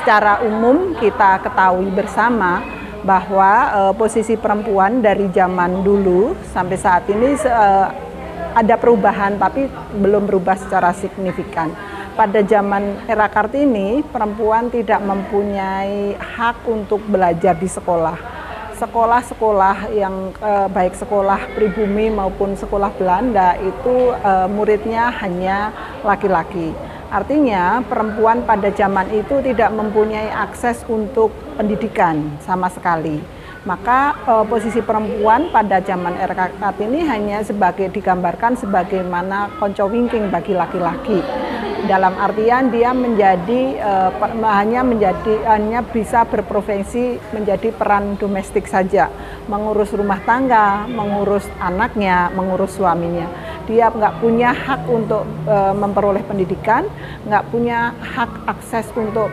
secara umum kita ketahui bersama bahwa posisi perempuan dari zaman dulu sampai saat ini ada perubahan, tapi belum berubah secara signifikan. Pada zaman era Kartini, perempuan tidak mempunyai hak untuk belajar di sekolah. Sekolah-sekolah yang baik sekolah pribumi maupun sekolah Belanda itu muridnya hanya laki-laki. Artinya perempuan pada zaman itu tidak mempunyai akses untuk pendidikan sama sekali. Maka posisi perempuan pada zaman era Kartini hanya digambarkan sebagaimana konco wingking bagi laki-laki. Dalam artian dia hanya bisa berprofesi menjadi peran domestik saja, mengurus rumah tangga, mengurus anaknya, mengurus suaminya. Dia nggak punya hak untuk memperoleh pendidikan, nggak punya hak akses untuk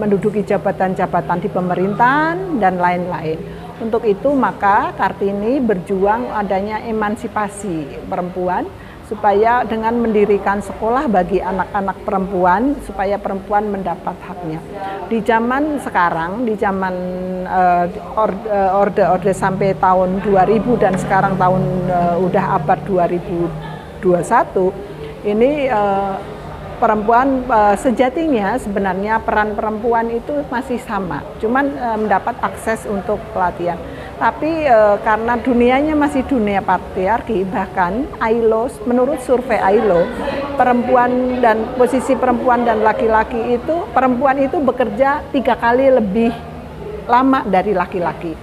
menduduki jabatan-jabatan di pemerintahan dan lain-lain. Untuk itu maka Kartini berjuang adanya emansipasi perempuan supaya dengan mendirikan sekolah bagi anak-anak perempuan supaya perempuan mendapat haknya. Di zaman sekarang, di zaman orde sampai tahun 2000 dan sekarang udah abad 2021, ini perempuan sejatinya sebenarnya peran perempuan itu masih sama, cuman mendapat akses untuk pelatihan. Tapi karena dunianya masih dunia patriarki, bahkan ILO, menurut survei ILO, posisi perempuan dan laki-laki itu, perempuan itu bekerja 3 kali lebih lama dari laki-laki.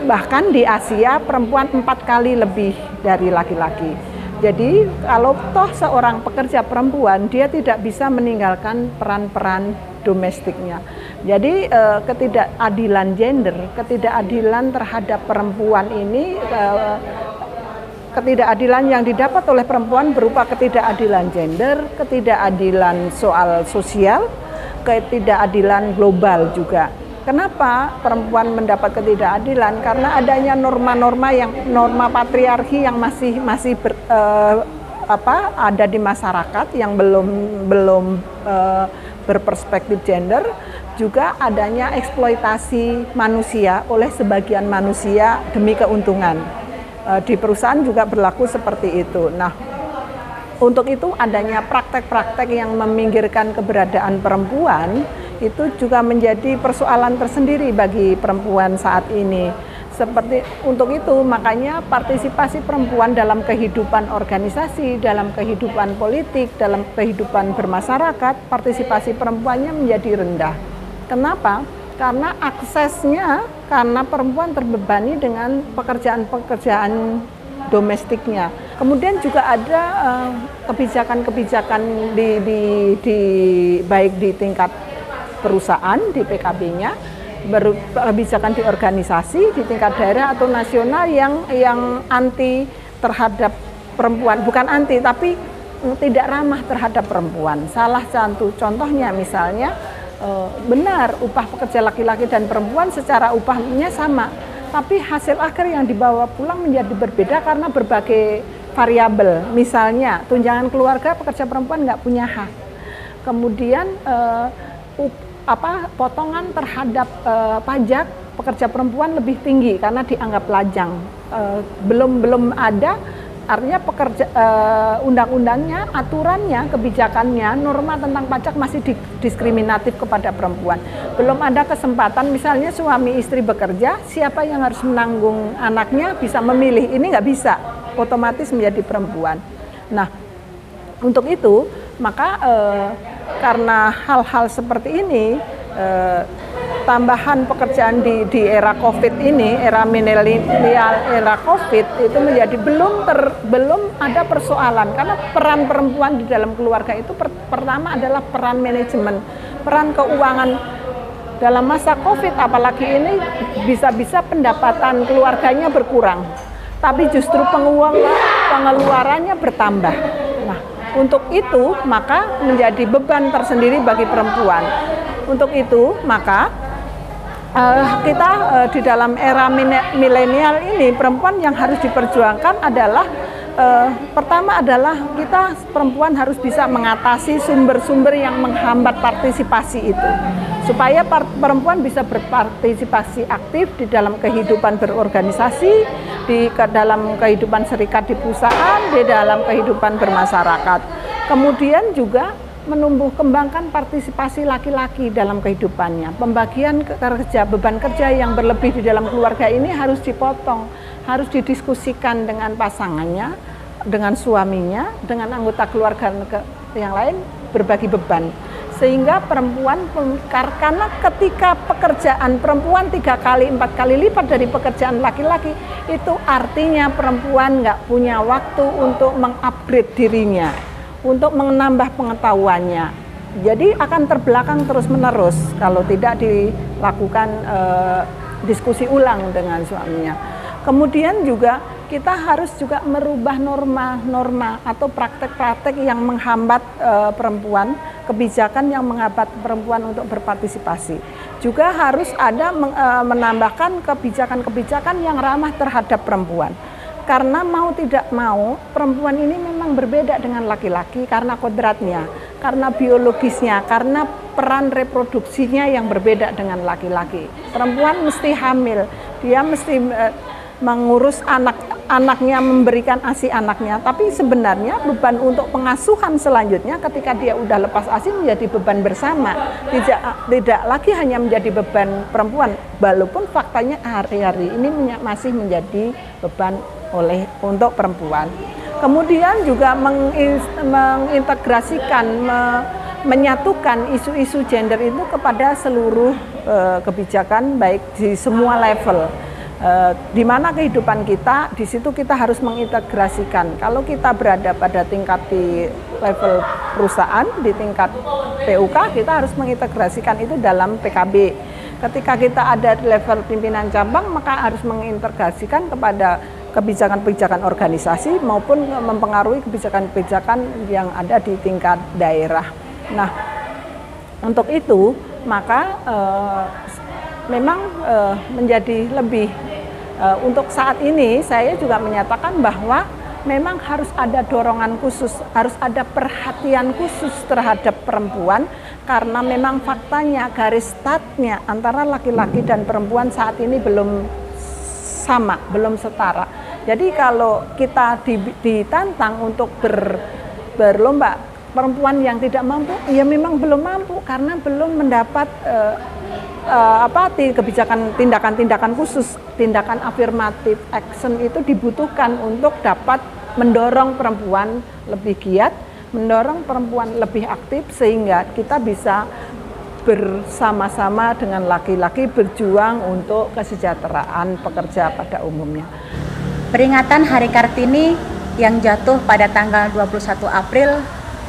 Bahkan di Asia perempuan 4 kali lebih dari laki-laki. Jadi kalau toh seorang pekerja perempuan, dia tidak bisa meninggalkan peran-peran domestiknya. Jadi ketidakadilan gender, ketidakadilan terhadap perempuan ini, ketidakadilan yang didapat oleh perempuan berupa ketidakadilan gender, ketidakadilan soal sosial, ketidakadilan global juga. Kenapa perempuan mendapat ketidakadilan? Karena adanya norma patriarki yang masih ada di masyarakat yang belum berperspektif gender, juga adanya eksploitasi manusia oleh sebagian manusia demi keuntungan. Di perusahaan juga berlaku seperti itu. Nah, untuk itu adanya praktek-praktek yang meminggirkan keberadaan perempuan itu juga menjadi persoalan tersendiri bagi perempuan saat ini. Untuk itu makanya partisipasi perempuan dalam kehidupan organisasi, dalam kehidupan politik, dalam kehidupan bermasyarakat, partisipasi perempuannya menjadi rendah. Kenapa? Karena aksesnya, karena perempuan terbebani dengan pekerjaan-pekerjaan domestiknya. Kemudian juga ada kebijakan-kebijakan baik di tingkat perusahaan, di PKB-nya, kebijakan di organisasi di tingkat daerah atau nasional yang anti terhadap perempuan, bukan anti tapi tidak ramah terhadap perempuan. Salah satu contohnya misalnya benar upah pekerja laki-laki dan perempuan secara upahnya sama, tapi hasil akhir yang dibawa pulang menjadi berbeda karena berbagai variabel. Misalnya tunjangan keluarga pekerja perempuan nggak punya hak. Kemudian potongan terhadap pajak pekerja perempuan lebih tinggi karena dianggap lajang. Belum ada, artinya undang-undangnya, aturannya, kebijakannya, norma tentang pajak masih diskriminatif kepada perempuan. Belum ada kesempatan, misalnya suami istri bekerja, siapa yang harus menanggung anaknya bisa memilih, ini nggak bisa, otomatis menjadi perempuan. Nah, untuk itu maka karena hal-hal seperti ini, tambahan pekerjaan di era COVID ini, era milenial, era COVID itu menjadi belum ada persoalan karena peran perempuan di dalam keluarga itu pertama adalah peran manajemen, peran keuangan. Dalam masa COVID apalagi ini bisa-bisa pendapatan keluarganya berkurang, tapi justru pengeluarannya bertambah. Nah, untuk itu maka menjadi beban tersendiri bagi perempuan. Untuk itu maka kita di dalam era milenial ini, perempuan yang harus diperjuangkan adalah Pertama adalah kita perempuan harus bisa mengatasi sumber-sumber yang menghambat partisipasi itu, supaya perempuan bisa berpartisipasi aktif di dalam kehidupan berorganisasi, di dalam kehidupan serikat di perusahaan, di dalam kehidupan bermasyarakat. Kemudian juga menumbuh kembangkan partisipasi laki-laki dalam kehidupannya. Pembagian kerja, beban kerja yang berlebih di dalam keluarga ini harus dipotong, harus didiskusikan dengan pasangannya, dengan suaminya, dengan anggota keluarga yang lain, berbagi beban. Sehingga perempuan, karena ketika pekerjaan perempuan 3 kali, 4 kali lipat dari pekerjaan laki-laki, itu artinya perempuan nggak punya waktu untuk mengupgrade dirinya, untuk menambah pengetahuannya. Jadi akan terbelakang terus-menerus kalau tidak dilakukan diskusi ulang dengan suaminya. Kemudian juga kita harus juga merubah norma-norma atau praktek-praktek yang menghambat perempuan, kebijakan yang menghambat perempuan untuk berpartisipasi. Juga harus ada menambahkan kebijakan-kebijakan yang ramah terhadap perempuan. Karena mau tidak mau, perempuan ini memang berbeda dengan laki-laki karena kodratnya, karena biologisnya, karena peran reproduksinya yang berbeda dengan laki-laki. Perempuan mesti hamil, dia mesti mengurus anaknya, memberikan ASI anaknya, tapi sebenarnya beban untuk pengasuhan selanjutnya ketika dia udah lepas ASI menjadi beban bersama, tidak lagi hanya menjadi beban perempuan, walaupun faktanya hari-hari ini masih menjadi beban untuk perempuan. Kemudian juga mengintegrasikan, menyatukan isu-isu gender itu kepada seluruh kebijakan, baik di semua level. Di mana kehidupan kita, di situ kita harus mengintegrasikan. Kalau kita berada pada tingkat di level perusahaan, di tingkat PUK, kita harus mengintegrasikan itu dalam PKB. Ketika kita ada di level pimpinan cabang, maka harus mengintegrasikan kepada kebijakan-kebijakan organisasi maupun mempengaruhi kebijakan-kebijakan yang ada di tingkat daerah. Nah, untuk itu maka memang menjadi lebih untuk saat ini saya juga menyatakan bahwa memang harus ada dorongan khusus, harus ada perhatian khusus terhadap perempuan karena memang faktanya garis startnya antara laki-laki dan perempuan saat ini belum sama, belum setara. Jadi kalau kita ditantang untuk berlomba, perempuan yang tidak mampu, ya memang belum mampu karena belum mendapat kebijakan tindakan-tindakan khusus, tindakan afirmatif action itu dibutuhkan untuk dapat mendorong perempuan lebih giat, mendorong perempuan lebih aktif sehingga kita bisa bersama-sama dengan laki-laki berjuang untuk kesejahteraan pekerja pada umumnya. Peringatan Hari Kartini yang jatuh pada tanggal 21 April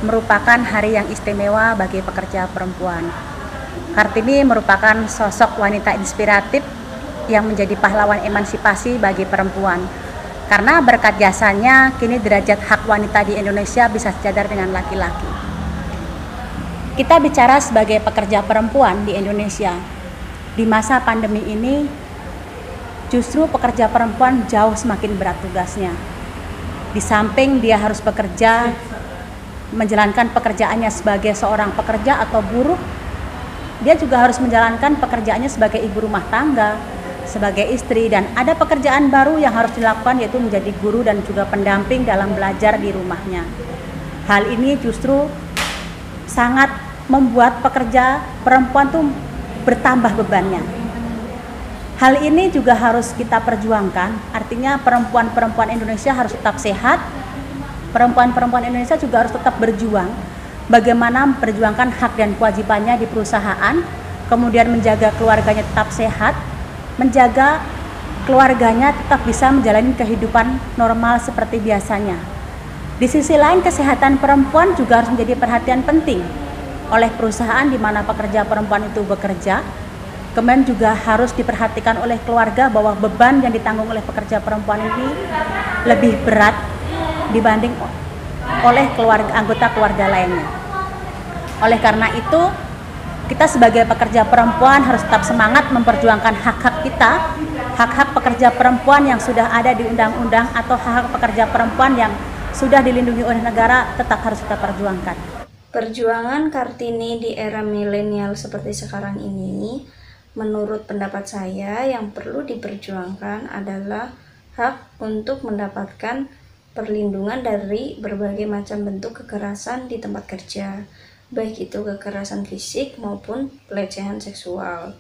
merupakan hari yang istimewa bagi pekerja perempuan. Kartini merupakan sosok wanita inspiratif yang menjadi pahlawan emansipasi bagi perempuan. Karena berkat jasanya, kini derajat hak wanita di Indonesia bisa sejajar dengan laki-laki. Kita bicara sebagai pekerja perempuan di Indonesia. Di masa pandemi ini, justru pekerja perempuan jauh semakin berat tugasnya. Di samping dia harus bekerja, menjalankan pekerjaannya sebagai seorang pekerja atau buruh, dia juga harus menjalankan pekerjaannya sebagai ibu rumah tangga, sebagai istri, dan ada pekerjaan baru yang harus dilakukan yaitu menjadi guru dan juga pendamping dalam belajar di rumahnya. Hal ini justru sangat membuat pekerja perempuan tuh bertambah bebannya. Hal ini juga harus kita perjuangkan, artinya perempuan-perempuan Indonesia harus tetap sehat, perempuan-perempuan Indonesia juga harus tetap berjuang, bagaimana memperjuangkan hak dan kewajibannya di perusahaan, kemudian menjaga keluarganya tetap sehat, menjaga keluarganya tetap bisa menjalani kehidupan normal seperti biasanya. Di sisi lain, kesehatan perempuan juga harus menjadi perhatian penting oleh perusahaan di mana pekerja perempuan itu bekerja. Kemudian juga harus diperhatikan oleh keluarga bahwa beban yang ditanggung oleh pekerja perempuan ini lebih berat dibanding oleh anggota keluarga lainnya. Oleh karena itu, kita sebagai pekerja perempuan harus tetap semangat memperjuangkan hak-hak kita hak-hak pekerja perempuan yang sudah ada di undang-undang atau hak-hak pekerja perempuan yang sudah dilindungi oleh negara tetap harus kita perjuangkan. Perjuangan Kartini di era milenial seperti sekarang ini, menurut pendapat saya yang perlu diperjuangkan adalah hak untuk mendapatkan perlindungan dari berbagai macam bentuk kekerasan di tempat kerja, baik itu kekerasan fisik maupun pelecehan seksual.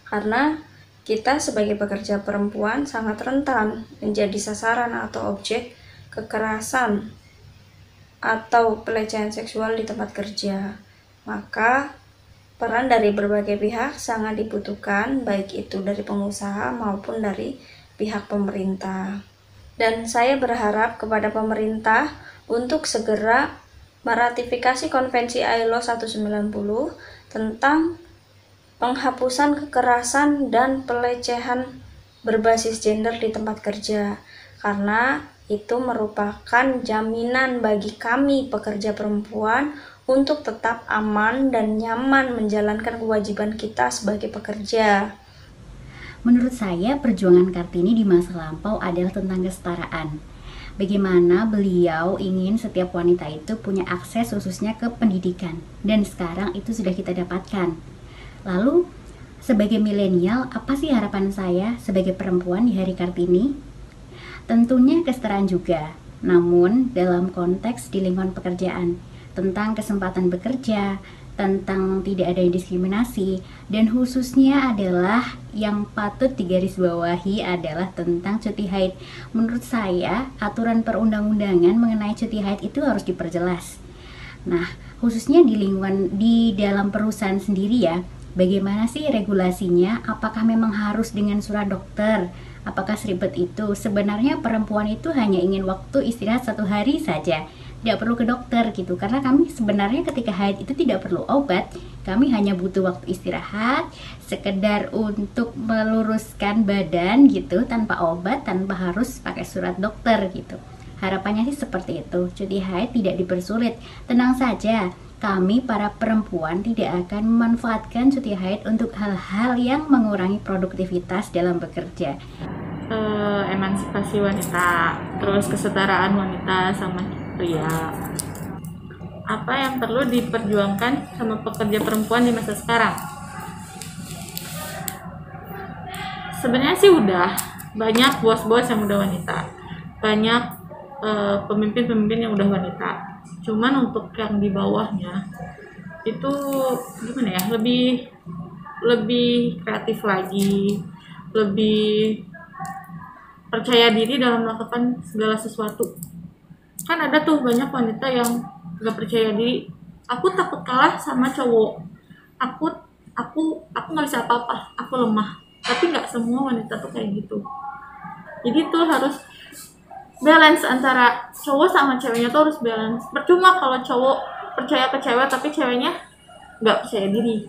Karena kita sebagai pekerja perempuan sangat rentan menjadi sasaran atau objek kekerasan atau pelecehan seksual di tempat kerja. Maka peran dari berbagai pihak sangat dibutuhkan, baik itu dari pengusaha maupun dari pihak pemerintah. Dan saya berharap kepada pemerintah untuk segera meratifikasi Konvensi ILO 190 tentang penghapusan kekerasan dan pelecehan berbasis gender di tempat kerja, karena itu merupakan jaminan bagi kami pekerja perempuan untuk tetap aman dan nyaman menjalankan kewajiban kita sebagai pekerja. Menurut saya, perjuangan Kartini di masa lampau adalah tentang kesetaraan. Bagaimana beliau ingin setiap wanita itu punya akses khususnya ke pendidikan. Dan sekarang itu sudah kita dapatkan. Lalu, sebagai milenial, apa sih harapan saya sebagai perempuan di Hari Kartini? Tentunya kesetaraan juga, namun dalam konteks di lingkungan pekerjaan, tentang kesempatan bekerja, tentang tidak ada diskriminasi, dan khususnya adalah yang patut digarisbawahi adalah tentang cuti haid. Menurut saya, aturan perundang-undangan mengenai cuti haid itu harus diperjelas. Nah, khususnya di lingkungan di dalam perusahaan sendiri ya, bagaimana sih regulasinya? Apakah memang harus dengan surat dokter? Apakah seribet itu? Sebenarnya perempuan itu hanya ingin waktu istirahat 1 hari saja, tidak perlu ke dokter gitu, karena kami sebenarnya ketika haid itu tidak perlu obat, kami hanya butuh waktu istirahat sekedar untuk meluruskan badan gitu, tanpa obat, tanpa harus pakai surat dokter gitu. Harapannya sih seperti itu, cuti haid tidak dipersulit. Tenang saja, kami para perempuan tidak akan memanfaatkan cuti haid untuk hal-hal yang mengurangi produktivitas dalam bekerja. Emansipasi wanita, terus kesetaraan wanita sama pria. Apa yang perlu diperjuangkan sama pekerja perempuan di masa sekarang? Sebenarnya sih udah banyak bos-bos yang udah wanita, banyak pemimpin-pemimpin yang udah wanita. Cuman untuk yang di bawahnya itu gimana ya, lebih kreatif lagi, lebih percaya diri dalam melakukan segala sesuatu. Kan ada tuh banyak wanita yang gak percaya diri. Aku takut kalah sama cowok. Aku nggak bisa apa-apa. Aku lemah. Tapi nggak semua wanita tuh kayak gitu. Jadi tuh harus balance antara cowok sama ceweknya tuh harus balance. Percuma kalau cowok percaya ke cewek tapi ceweknya nggak percaya diri.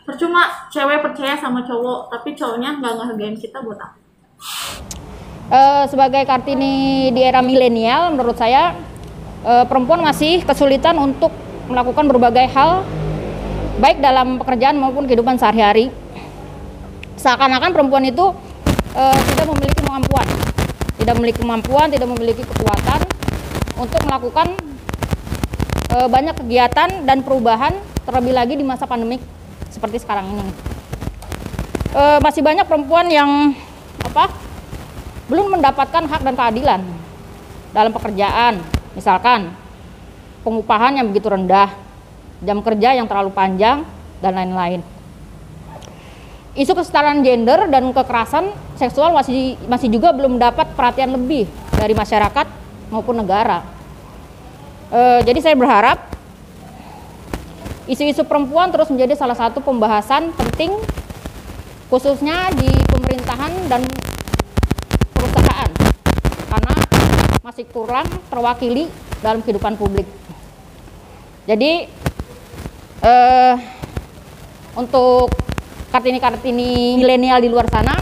Percuma cewek percaya sama cowok tapi cowoknya nggak ngehargain kita, buat apa? Sebagai Kartini di era milenial, menurut saya perempuan masih kesulitan untuk melakukan berbagai hal, baik dalam pekerjaan maupun kehidupan sehari-hari. Seakan-akan perempuan itu tidak memiliki kemampuan, tidak memiliki kekuatan untuk melakukan banyak kegiatan dan perubahan, terlebih lagi di masa pandemik seperti sekarang ini. Masih banyak perempuan yang belum mendapatkan hak dan keadilan dalam pekerjaan, misalkan pengupahan yang begitu rendah, jam kerja yang terlalu panjang, dan lain-lain. Isu kesetaraan gender dan kekerasan seksual masih juga belum mendapat perhatian lebih dari masyarakat maupun negara. Jadi saya berharap isu-isu perempuan terus menjadi salah satu pembahasan penting, khususnya di pemerintahan dan perusahaan, karena masih kurang terwakili dalam kehidupan publik. Jadi untuk Kartini milenial di luar sana,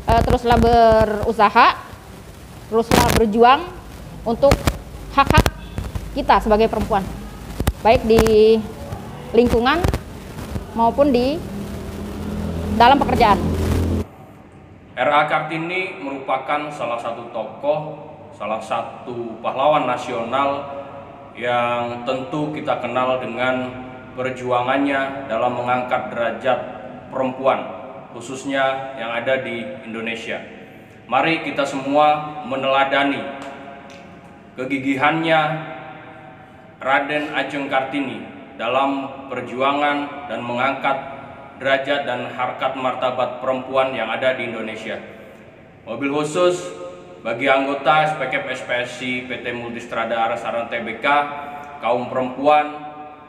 teruslah berusaha, teruslah berjuang untuk hak-hak kita sebagai perempuan, baik di lingkungan maupun di dalam pekerjaan. R.A. Kartini merupakan salah satu tokoh, salah satu pahlawan nasional yang tentu kita kenal dengan perjuangannya dalam mengangkat derajat perempuan, khususnya yang ada di Indonesia. Mari kita semua meneladani kegigihannya Raden Ajeng Kartini dalam perjuangan dan mengangkat derajat dan harkat martabat perempuan yang ada di Indonesia. Mobil khusus bagi anggota SPKP SPSI PT Multistrada Arasarana Tbk, kaum perempuan,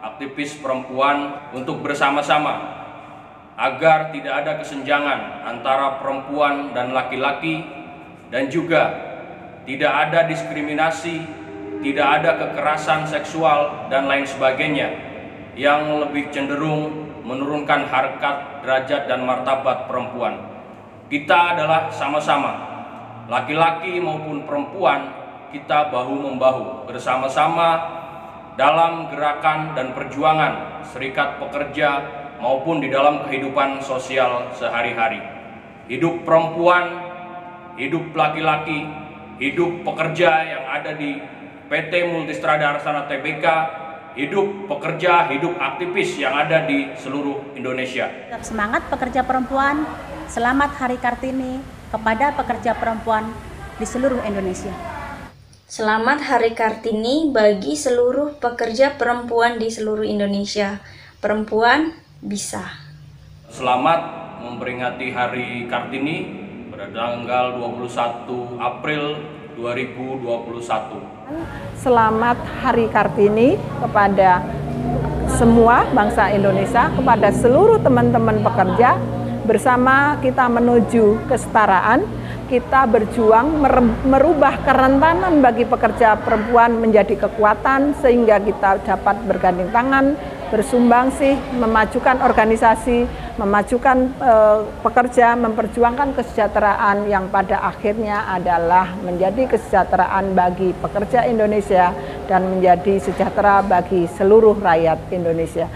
aktivis perempuan untuk bersama-sama agar tidak ada kesenjangan antara perempuan dan laki-laki, dan juga tidak ada diskriminasi, tidak ada kekerasan seksual dan lain sebagainya yang lebih cenderung menurunkan harkat, derajat, dan martabat perempuan. Kita adalah sama-sama, laki-laki maupun perempuan, kita bahu-membahu bersama-sama dalam gerakan dan perjuangan serikat pekerja maupun di dalam kehidupan sosial sehari-hari. Hidup perempuan, hidup laki-laki, hidup pekerja yang ada di PT Multistrada Arasarana Tbk, hidup pekerja, hidup aktivis yang ada di seluruh Indonesia. Semangat pekerja perempuan, selamat Hari Kartini kepada pekerja perempuan di seluruh Indonesia. Selamat Hari Kartini bagi seluruh pekerja perempuan di seluruh Indonesia. Perempuan bisa. Selamat memperingati Hari Kartini pada tanggal 21 April 2021. Selamat Hari Kartini kepada semua bangsa Indonesia, kepada seluruh teman-teman pekerja. Bersama kita menuju kesetaraan, kita berjuang merubah kerentanan bagi pekerja perempuan menjadi kekuatan sehingga kita dapat bergandeng tangan, bersumbangsi, memajukan organisasi, memajukan pekerja, memperjuangkan kesejahteraan yang pada akhirnya adalah menjadi kesejahteraan bagi pekerja Indonesia dan menjadi sejahtera bagi seluruh rakyat Indonesia.